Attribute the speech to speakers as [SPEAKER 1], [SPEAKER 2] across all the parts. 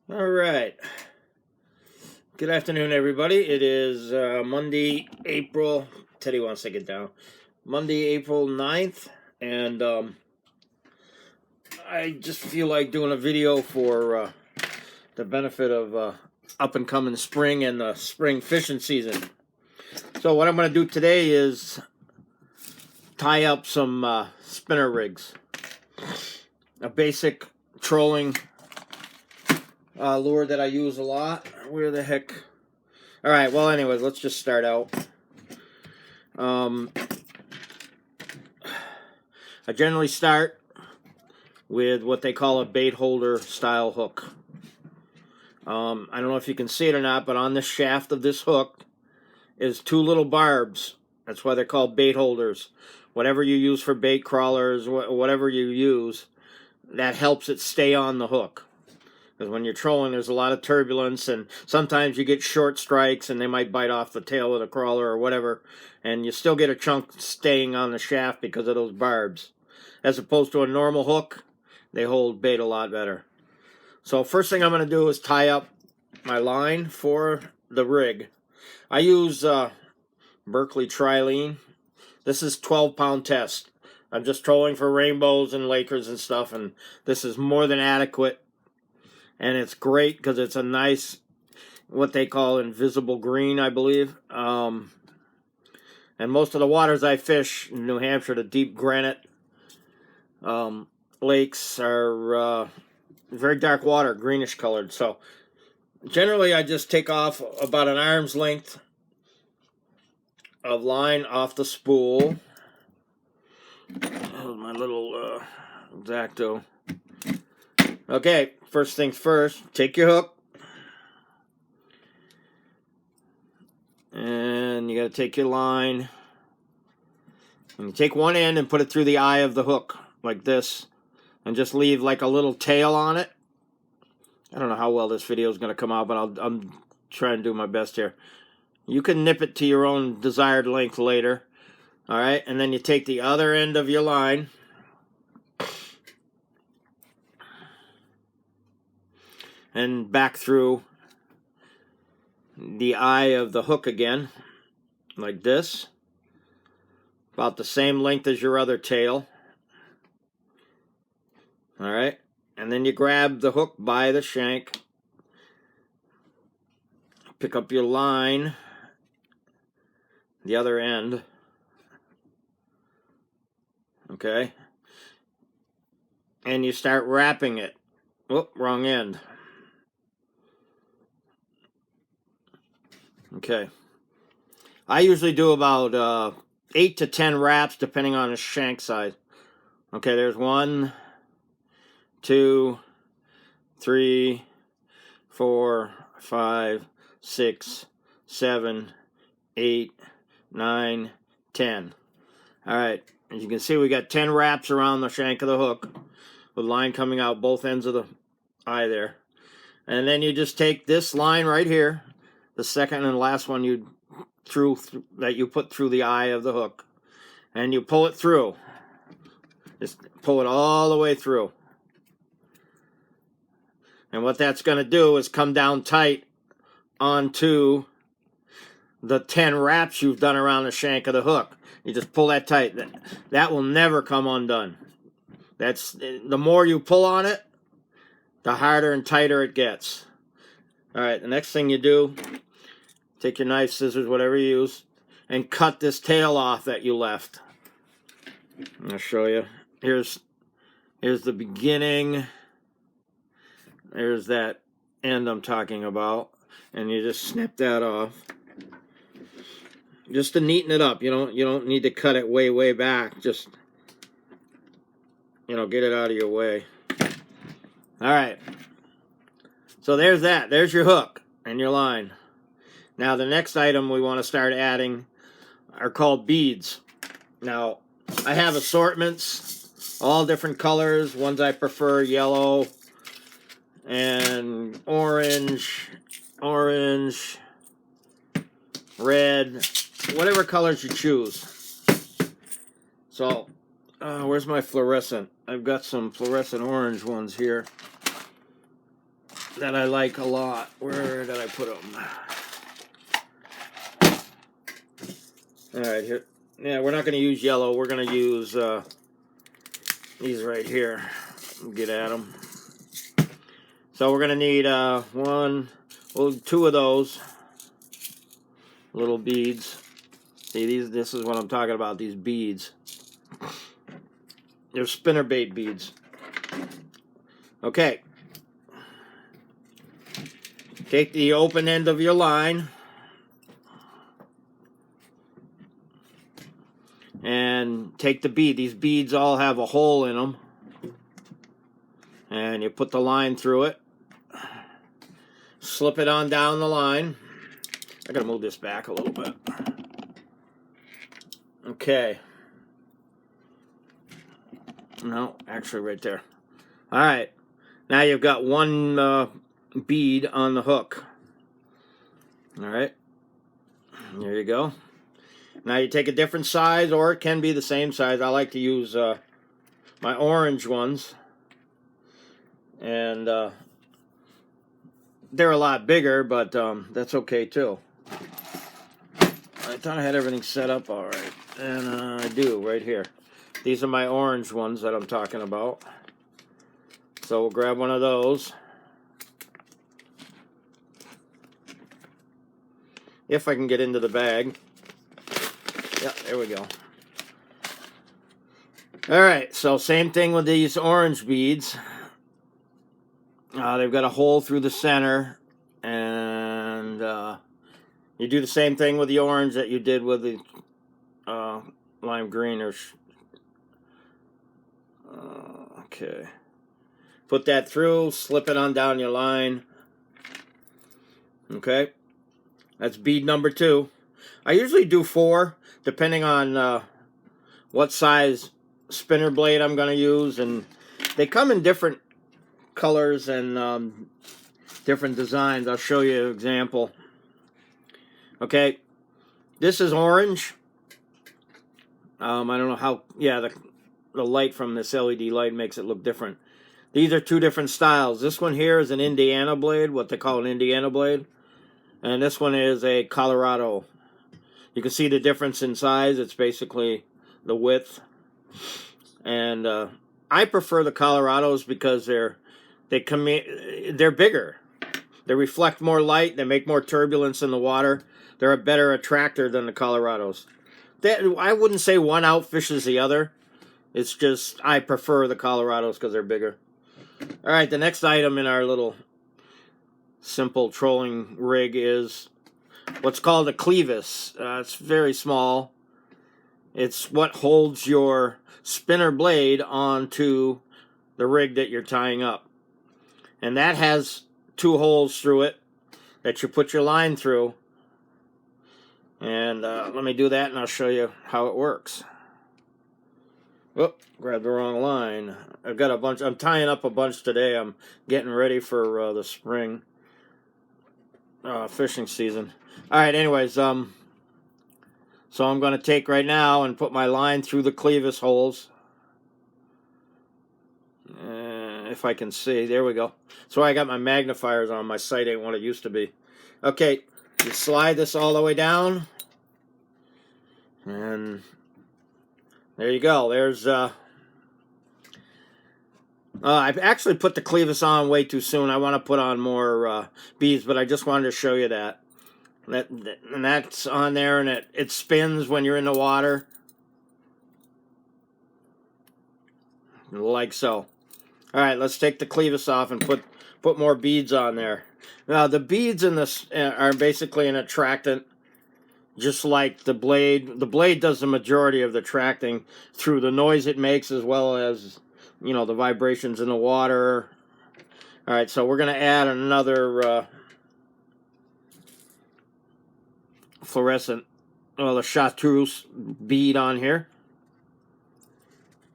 [SPEAKER 1] All right. Good afternoon, everybody. It is Monday, April. Teddy wants to get down. Monday, April 9th. And I just feel like doing a video for the benefit of up and coming spring and the spring fishing season. So, what I'm going to do today is tie up some spinner rigs. A basic trolling lure that I use a lot. Where the heck? All right. Well, anyways, let's just start out. I generally start with what they call a bait holder style hook. I don't know if you can see it or not, but on the shaft of this hook is two little barbs. That's why they're called bait holders. Whatever you use for bait crawlers, whatever you use, that helps it stay on the hook. Because when you're trolling, there's a lot of turbulence, and sometimes you get short strikes, and they might bite off the tail of the crawler or whatever, and you still get a chunk staying on the shaft because of those barbs. As opposed to a normal hook, they hold bait a lot better. So first thing I'm going to do is tie up my line for the rig. I use Berkley Trilene. This is 12-pound test. I'm just trolling for rainbows and Lakers and stuff, and this is more than adequate. And it's great because it's a nice, what they call invisible green, I believe. And most of the waters I fish in New Hampshire, the deep granite lakes, are very dark water, greenish colored. So generally I just take off about an arm's length of line off the spool. Oh, my little X-Acto. Okay, first things first, take your hook. And you got to take your line. And you take one end and put it through the eye of the hook, like this. And just leave like a little tail on it. I don't know how well this video is going to come out, but I'm trying to do my best here. You can nip it to your own desired length later. All right, and then you take the other end of your line. And back through the eye of the hook again, like this. About the same length as your other tail. All right, and then you grab the hook by the shank. Pick up your line, the other end. Okay, and you start wrapping it. Oh, wrong end. Okay, I usually do about 8 to 10 wraps depending on the shank size. Okay, there's 1, 2, 3, 4, 5, 6, 7, 8, 9, 10. All right, as you can see, we got 10 wraps around the shank of the hook with line coming out both ends of the eye there. And then you just take this line right here, the second and last one that you put through the eye of the hook, and you pull it through. Just pull it all the way through. And what that's going to do is come down tight onto the 10 wraps you've done around the shank of the hook. You just pull that tight. That will never come undone. That's the more you pull on it, the harder and tighter it gets. All right, the next thing you do, take your knife, scissors, whatever you use, and cut this tail off that you left. I'll show you. Here's the beginning. There's that end I'm talking about, and you just snip that off. Just to neaten it up. You don't need to cut it way back. Just get it out of your way. All right. So there's that. There's your hook and your line. Now the next item we want to start adding are called beads. Now I have assortments, all different colors. Ones I prefer, yellow and orange, red, whatever colors you choose. So, where's my fluorescent? I've got some fluorescent orange ones here. that I like a lot. Where did I put them? Alright, here. Yeah, we're not going to use yellow. We're going to use these right here. Get at them. So we're going to need two of those little beads. See, this is what I'm talking about, these beads. They're spinnerbait beads. Okay. Take the open end of your line and take the bead. These beads all have a hole in them. And you put the line through it. Slip it on down the line. I gotta move this back a little bit. Okay. No, actually right there. Alright. Now you've got one bead on the hook. Alright. There you go. Now you take a different size, or it can be the same size. I like to use my orange ones. And they're a lot bigger, but that's okay too. I thought I had everything set up all right. And I do, right here. These are my orange ones that I'm talking about. So we'll grab one of those. If I can get into the bag. Yeah, there we go. Alright, so same thing with these orange beads. They've got a hole through the center. And you do the same thing with the orange that you did with the lime green. Okay. Put that through, slip it on down your line. Okay. That's bead number 2. I usually do 4, depending on what size spinner blade I'm going to use. And they come in different colors and different designs. I'll show you an example. Okay. This is orange. I don't know how... Yeah, the light from this LED light makes it look different. These are 2 different styles. This one here is an Indiana blade, what they call an Indiana blade. And this one is a Colorado. You can see the difference in size. It's basically the width. And I prefer the Colorados because they're bigger. They reflect more light. They make more turbulence in the water. They're a better attractor than the Colorados. I wouldn't say one outfishes the other. It's just I prefer the Colorados because they're bigger. All right, the next item in our little simple trolling rig is what's called a clevis. It's very small. It's what holds your spinner blade onto the rig that you're tying up. And that has 2 holes through it that you put your line through. And let me do that and I'll show you how it works. Whoop, grabbed the wrong line. I've got a bunch. I'm tying up a bunch today. I'm getting ready for the spring fishing season. All right, anyways, so I'm going to take right now and put my line through the clevis holes. If I can see. There we go. So I got my magnifiers on. My sight ain't what it used to be. Okay, you slide this all the way down. And there you go. There's I actually put the clevis on way too soon. I want to put on more beads, but I just wanted to show you that. And that's on there, and it spins when you're in the water. Like so. Alright, let's take the clevis off and put more beads on there. Now, the beads in this are basically an attractant, just like the blade. The blade does the majority of the attracting through the noise it makes as well as, you know, the vibrations in the water. Alright, so we're going to add another fluorescent, well, a chartreuse bead on here.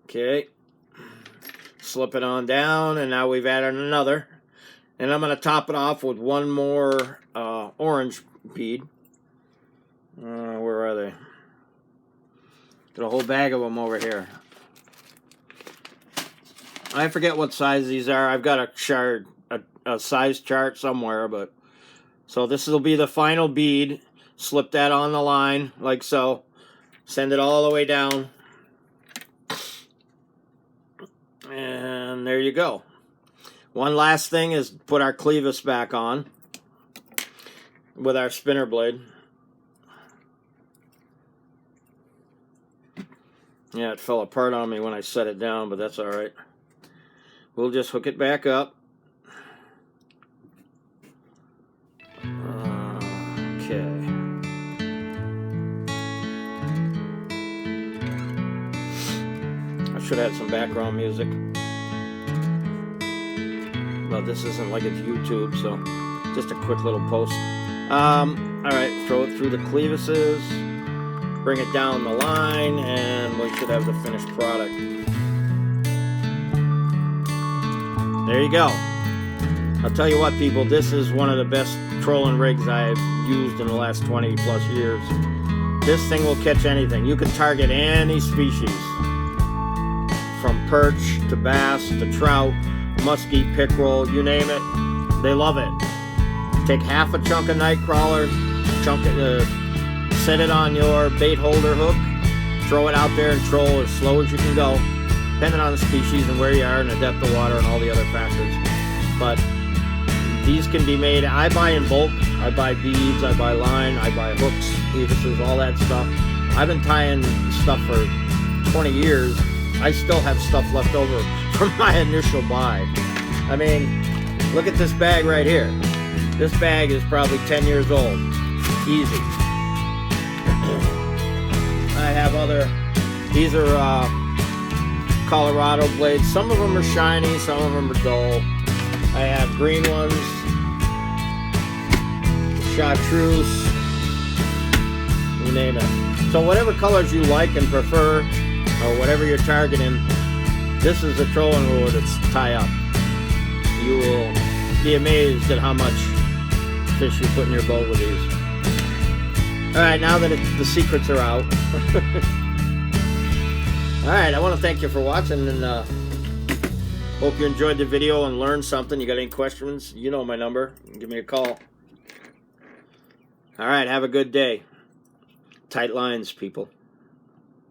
[SPEAKER 1] Okay. Slip it on down, and now we've added another. And I'm going to top it off with one more orange bead. Where are they? Got a whole bag of them over here. I forget what size these are. I've got a shard a size chart somewhere, but so this will be the final bead. Slip that on the line like so. Send it all the way down. And there you go. One last thing is put our clevis back on with our spinner blade. Yeah, it fell apart on me when I set it down, but that's all right. We'll just hook it back up. Okay. I should have had some background music. Well, this isn't like it's YouTube, so just a quick little post. Alright, throw it through the clevises, bring it down the line, and we should have the finished product. There you go. I'll tell you what, people, this is one of the best trolling rigs I've used in the last 20 plus years. This thing will catch anything. You can target any species, from perch to bass to trout, muskie, pickerel, you name it. They love it. Take half a chunk of night crawler, set it on your bait holder hook, throw it out there and troll as slow as you can go, depending on the species and where you are and the depth of water and all the other factors. But these can be made. I buy in bulk. I buy beads, I buy line, I buy hooks, clevises, all that stuff. I've been tying stuff for 20 years. I still have stuff left over from my initial buy. I mean, look at this bag right here. This bag is probably 10 years old. Easy. I have these are Colorado blades. Some of them are shiny, some of them are dull. I have green ones, chartreuse, you name it. So whatever colors you like and prefer, or whatever you're targeting, this is a trolling lure that's tie up. You will be amazed at how much fish you put in your boat with these. Alright, now that the secrets are out. Alright, I want to thank you for watching, and hope you enjoyed the video and learned something. You got any questions? You know my number. Give me a call. Alright, have a good day. Tight lines, people.